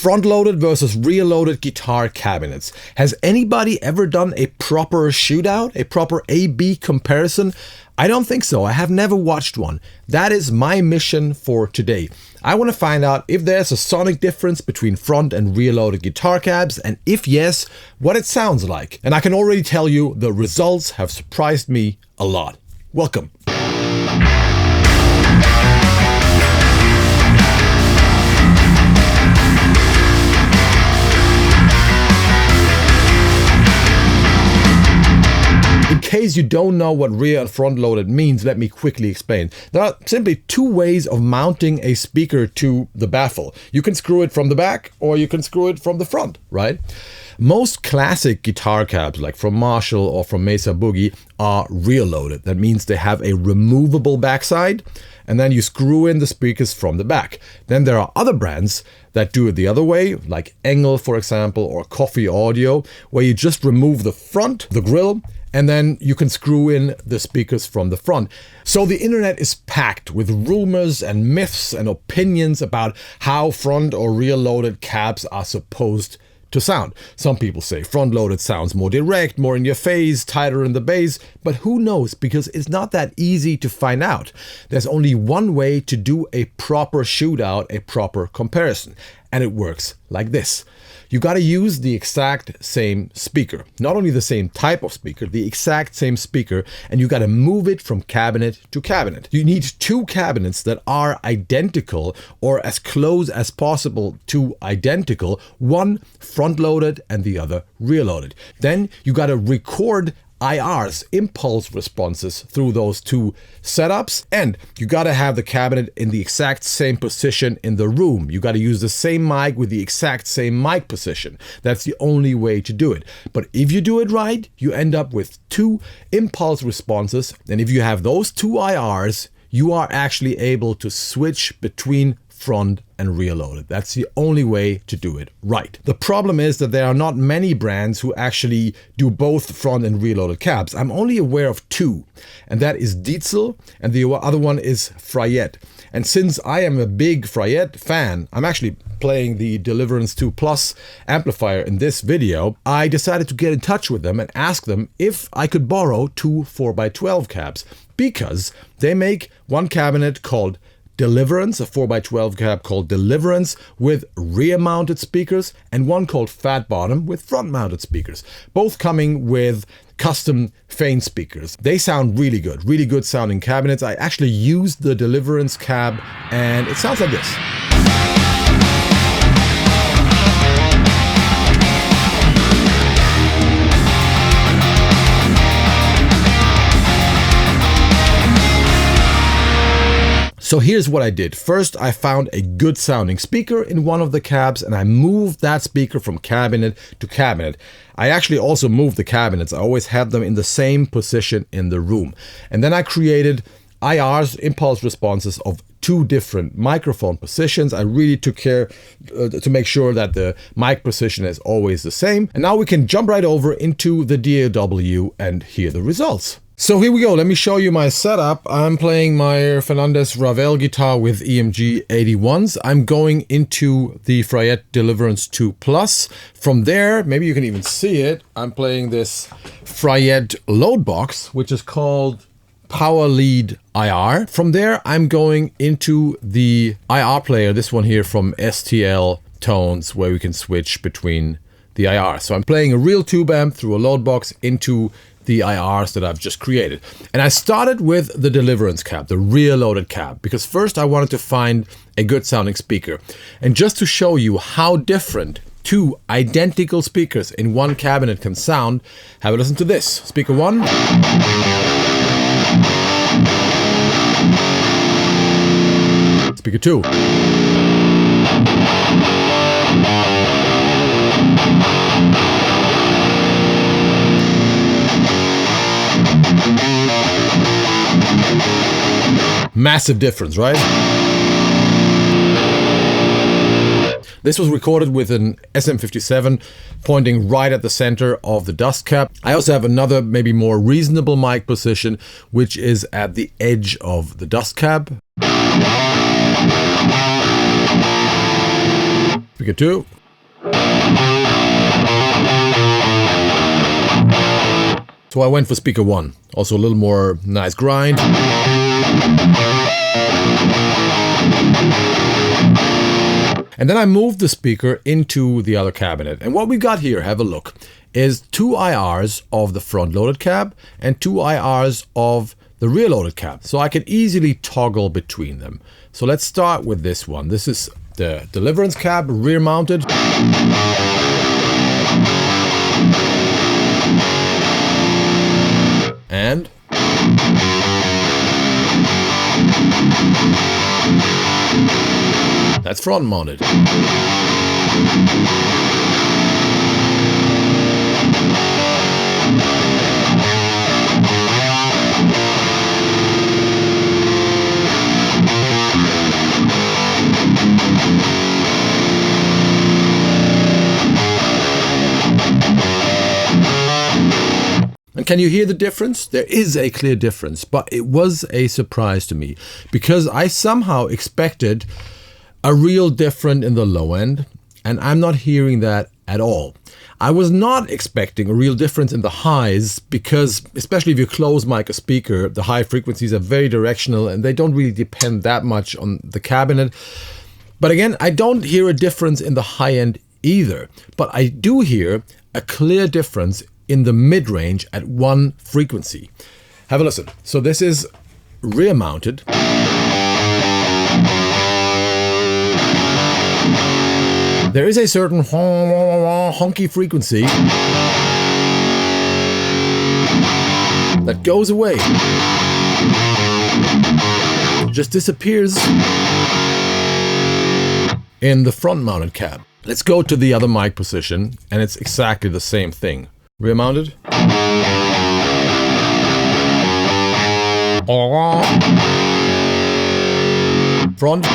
Front-loaded versus rear-loaded guitar cabinets. Has anybody ever done a proper shootout, a proper A-B comparison? I don't think so. I have never watched one. That is my mission for today. I want to find out if there's a sonic difference between front and rear-loaded guitar cabs, and if yes, what it sounds like. And I can already tell you the results have surprised me a lot. Welcome. In case you don't know what rear and front loaded means, let me quickly explain. There are simply two ways of mounting a speaker to the baffle. You can screw it from the back or you can screw it from the front, right? Most classic guitar cabs, like from Marshall or from Mesa Boogie, are rear loaded. That means they have a removable backside, and then you screw in the speakers from the back. Then there are other brands that do it the other way, like Engel, for example, or Coffee Audio, where you just remove the front, the grill, and then you can screw in the speakers from the front. So the internet is packed with rumors and myths and opinions about how front or rear loaded cabs are supposed to sound. Some people say front loaded sounds more direct, more in your face, tighter in the bass, but who knows, because it's not that easy to find out. There's only one way to do a proper shootout, a proper comparison, and it works like this. You got to use the exact same speaker, not only the same type of speaker, the exact same speaker, and you got to move it from cabinet to cabinet. You need two cabinets that are identical or as close as possible to identical, one front loaded and the other rear loaded. Then you got to record IRs, impulse responses, through those two setups, and you got to have the cabinet in the exact same position in the room. You got to use the same mic with the exact same mic position. That's the only way to do it. But if you do it right, you end up with two impulse responses, and if you have those two IRs, you are actually able to switch between front and rear loaded. That's the only way to do it right. The problem is that there are not many brands who actually do both front and rear loaded cabs. I'm only aware of two, and that is Dietzel, and the other one is Fryette. And since I am a big Fryette fan, I'm actually playing the Deliverance 2 Plus amplifier in this video, I decided to get in touch with them and ask them if I could borrow two 4x12 cabs, because they make one cabinet called Deliverance, a 4x12 cab called Deliverance with rear-mounted speakers, and one called Fat Bottom with front-mounted speakers, both coming with custom faint speakers. They sound really good sounding cabinets. I actually used the Deliverance cab and it sounds like this. So here's what I did. First, I found a good sounding speaker in one of the cabs and I moved that speaker from cabinet to cabinet. I actually also moved the cabinets. I always had them in the same position in the room. And then I created IRs, impulse responses, of two different microphone positions. I really took care to make sure that the mic position is always the same. And now we can jump right over into the DAW and hear the results. So here we go. Let me show you my setup. I'm playing my Fernandez Ravel guitar with EMG 81s. I'm going into the Fryette Deliverance 2 Plus. From there, maybe you can even see it, I'm playing this Fryette load box, which is called Power Lead IR. From there, I'm going into the IR player, this one here from STL Tones, where we can switch between the IR. So I'm playing a real tube amp through a load box into the IRs that I've just created. And I started with the Deliverance cab, the rear loaded cab, because first I wanted to find a good sounding speaker. And just to show you how different two identical speakers in one cabinet can sound, have a listen to this. Speaker 1. Speaker 2. Massive difference, right? This was recorded with an SM57 pointing right at the center of the dust cap. I also have another, maybe more reasonable mic position, which is at the edge of the dust cap. Speaker 2. So I went for speaker 1. Also a little more nice grind. And then I moved the speaker into the other cabinet. And what we got here, have a look, is 2 IRs of the front-loaded cab and 2 IRs of the rear-loaded cab. So I can easily toggle between them. So let's start with this one. This is the deliverance cab, rear-mounted. And that's front-mounted. And can you hear the difference? There is a clear difference, but it was a surprise to me because I somehow expected a real difference in the low end, and I'm not hearing that at all. I was not expecting a real difference in the highs because, especially if you close mic a speaker, the high frequencies are very directional and they don't really depend that much on the cabinet. But again, I don't hear a difference in the high end either, but I do hear a clear difference in the mid-range at one frequency. Have a listen. So this is rear mounted. There is a certain honky frequency that goes away. Just disappears in the front mounted cab. Let's go to the other mic position and it's exactly the same thing. Rear mounted. Front.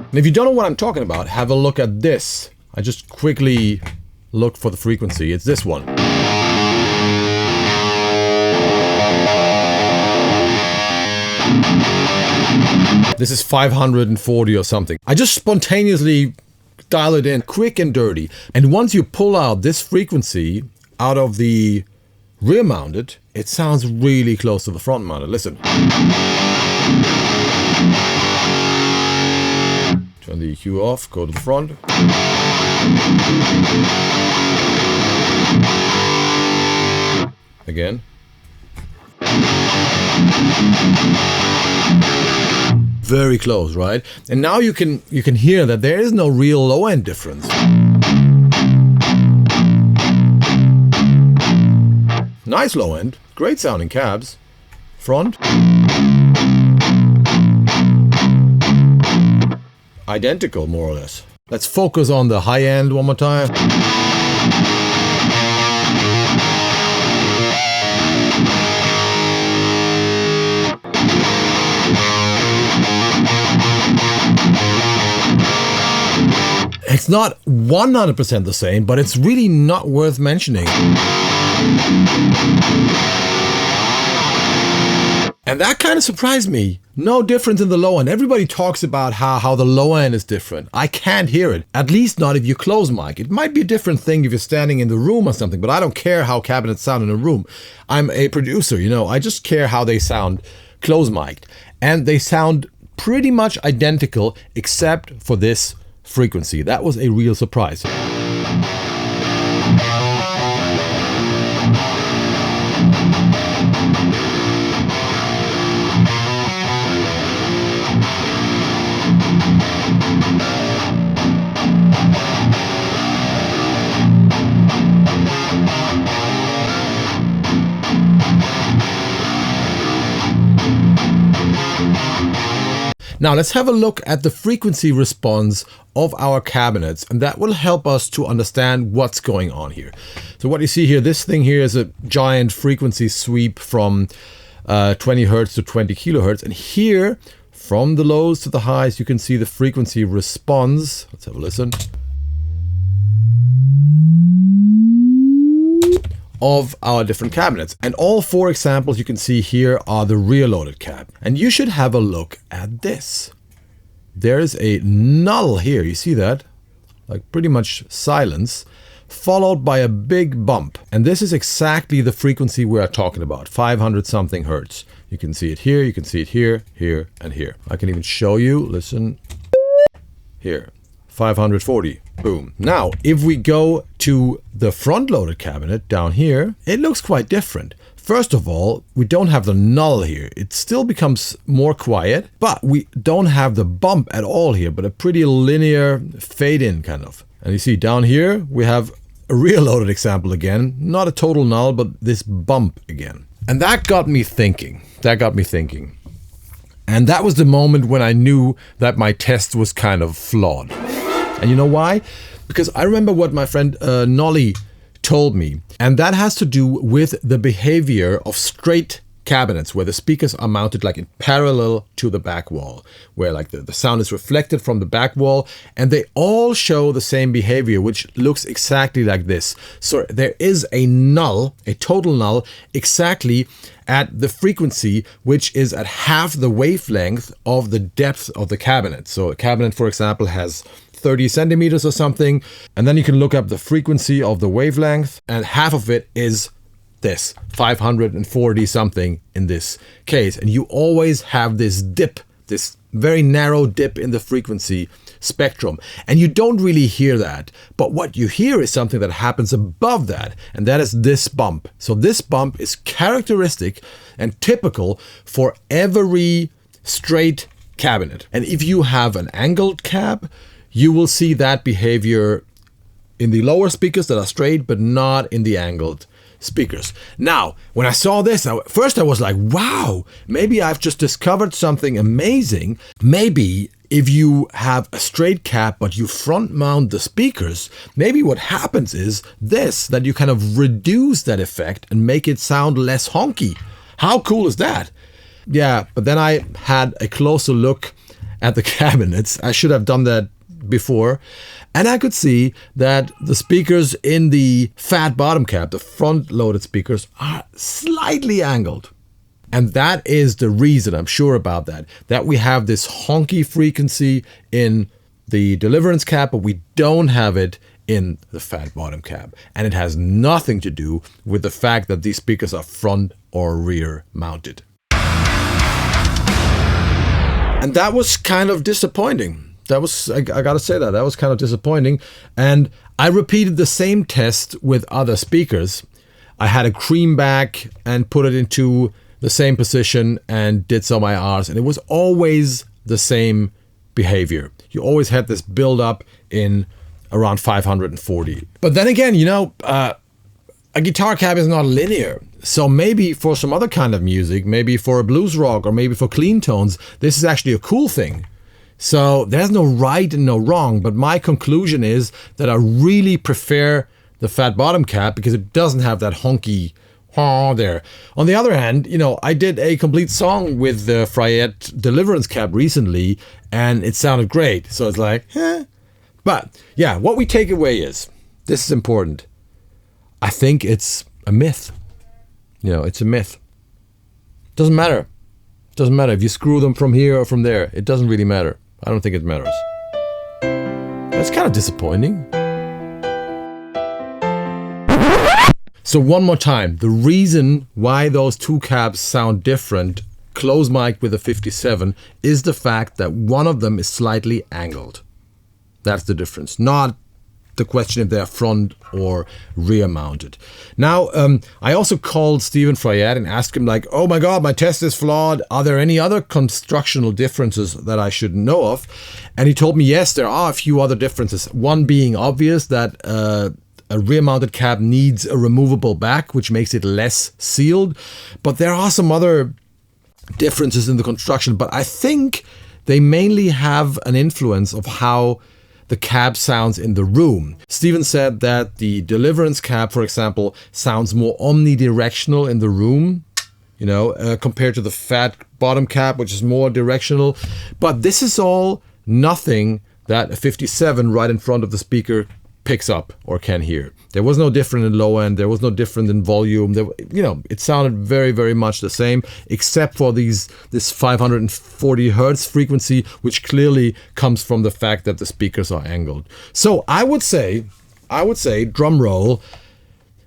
And if you don't know what I'm talking about, have a look at this. I just quickly looked for the frequency. It's this one. This is 540 or something. I just spontaneously dial it in quick and dirty. And once you pull out this frequency out of the rear mounted, it sounds really close to the front mounted. Listen. Turn the EQ off, go to the front. Again. Very close, right? And now you can hear that there is no real low end difference. Nice low end, great sounding cabs. Front. Identical, more or less. Let's focus on the high end one more time. It's not 100% the same, but it's really not worth mentioning. And that kind of surprised me. No difference in the low end. Everybody talks about how the low end is different. I can't hear it. At least not if you close mic. It might be a different thing if you're standing in the room or something, but I don't care how cabinets sound in a room. I'm a producer, you know. I just care how they sound close mic'd. And they sound pretty much identical except for this frequency. That was a real surprise. Now let's have a look at the frequency response of our cabinets, and that will help us to understand what's going on here. So what you see here, this thing here is a giant frequency sweep from 20 Hertz to 20 kilohertz, and here from the lows to the highs you can see the frequency response. Let's have a listen. of our different cabinets. And all 4 examples you can see here are the rear-loaded cab. And you should have a look at this. There's a null here, you see that? Like pretty much silence, followed by a big bump. And this is exactly the frequency we are talking about, 500 something hertz. You can see it here, you can see it here, here, and here. I can even show you, listen, here, 540, boom. Now, if we go to the front-loaded cabinet down here, it looks quite different. First of all, we don't have the null here. It still becomes more quiet, but we don't have the bump at all here, but a pretty linear fade-in kind of. And you see down here, we have a rear-loaded example again, not a total null, but this bump again. And that got me thinking. And that was the moment when I knew that my test was kind of flawed. And you know why? Because I remember what my friend Nolly told me. And that has to do with the behavior of straight cabinets where the speakers are mounted like in parallel to the back wall, where like the sound is reflected from the back wall, and they all show the same behavior, which looks exactly like this. So there is a null, a total null, exactly at the frequency, which is at half the wavelength of the depth of the cabinet. So a cabinet, for example, has 30 centimeters or something, and then you can look up the frequency of the wavelength, and half of it is this 540 something in this case. And you always have this dip, this very narrow dip in the frequency spectrum, and you don't really hear that, but what you hear is something that happens above that, and that is this bump. So this bump is characteristic and typical for every straight cabinet. And if you have an angled cab, you will see that behavior in the lower speakers that are straight, but not in the angled speakers. Now, when I saw this, first I was like, wow, maybe I've just discovered something amazing. Maybe if you have a straight cab, but you front mount the speakers, maybe what happens is this, that you kind of reduce that effect and make it sound less honky. How cool is that? Yeah, but then I had a closer look at the cabinets. I should have done that before, and I could see that the speakers in the fat bottom cab, the front loaded speakers, are slightly angled. And that is the reason, I'm sure about that we have this honky frequency in the deliverance cab, but we don't have it in the fat bottom cab. And it has nothing to do with the fact that these speakers are front or rear mounted. And that was kind of disappointing. That was, I gotta say that was kind of disappointing. And I repeated the same test with other speakers. I had a cream back and put it into the same position and did some IRs, and it was always the same behavior. You always had this build up in around 540. But then again, you know, a guitar cab is not linear. So maybe for some other kind of music, maybe for a blues rock or maybe for clean tones, this is actually a cool thing. So there's no right and no wrong, but my conclusion is that I really prefer the fat bottom cab because it doesn't have that honky there. On the other hand, you know, I did a complete song with the Fryette Deliverance cab recently, and it sounded great. So it's like, But yeah, what we take away is, this is important. I think it's a myth. You know, it's a myth. Doesn't matter. Doesn't matter if you screw them from here or from there. It doesn't really matter. I don't think it matters. That's kind of disappointing. So one more time, the reason why those two cabs sound different, close mic with a 57, is the fact that one of them is slightly angled. That's the difference, not the question if they're front or rear mounted. Now, I also called Stephen Fryette and asked him like, oh my God, my test is flawed. Are there any other constructional differences that I should know of? And he told me, yes, there are a few other differences. One being obvious, that a rear-mounted cab needs a removable back, which makes it less sealed. But there are some other differences in the construction. But I think they mainly have an influence of how the cab sounds in the room. Stephen said that the Deliverance cab, for example, sounds more omnidirectional in the room, you know, compared to the fat bottom cab, which is more directional. But this is all nothing that a 57 right in front of the speaker picks up or can hear. There was no different in low end. There was no different in volume. It sounded very, very much the same, except for this 540 hertz frequency, which clearly comes from the fact that the speakers are angled. So I would say, drum roll,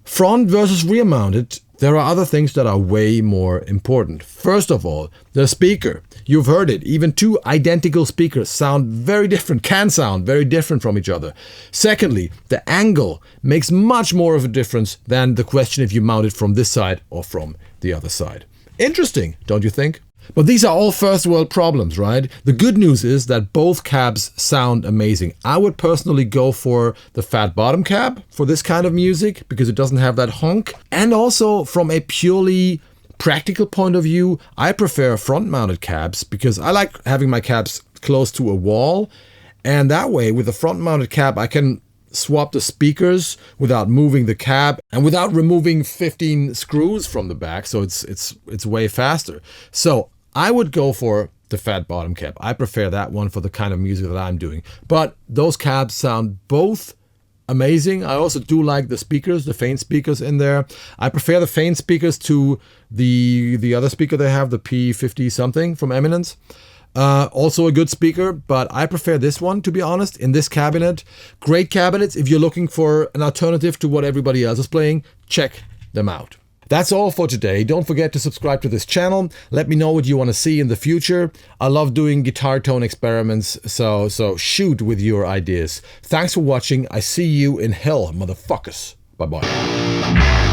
front versus rear mounted. There are other things that are way more important. First of all, the speaker. You've heard it. Even two identical speakers can sound very different from each other. Secondly, the angle makes much more of a difference than the question if you mount it from this side or from the other side. Interesting, don't you think? But these are all first world problems, right? The good news is that both cabs sound amazing. I would personally go for the fat bottom cab for this kind of music because it doesn't have that honk. And also from a purely practical point of view, I prefer front mounted cabs because I like having my cabs close to a wall. And that way, with a front mounted cab, I can swap the speakers without moving the cab and without removing 15 screws from the back. So it's way faster. So I would go for the fat bottom cab. I prefer that one for the kind of music that I'm doing. But those cabs sound both amazing. I also do like the speakers, the faint speakers in there. I prefer the faint speakers to the other speaker they have, the P50 something from Eminence. Also a good speaker, but I prefer this one, to be honest, in this cabinet. Great cabinets. If you're looking for an alternative to what everybody else is playing, check them out. That's all for today. Don't forget to subscribe to this channel. Let me know what you want to see in the future. I love doing guitar tone experiments, so shoot with your ideas. Thanks for watching. I see you in hell, motherfuckers. Bye-bye.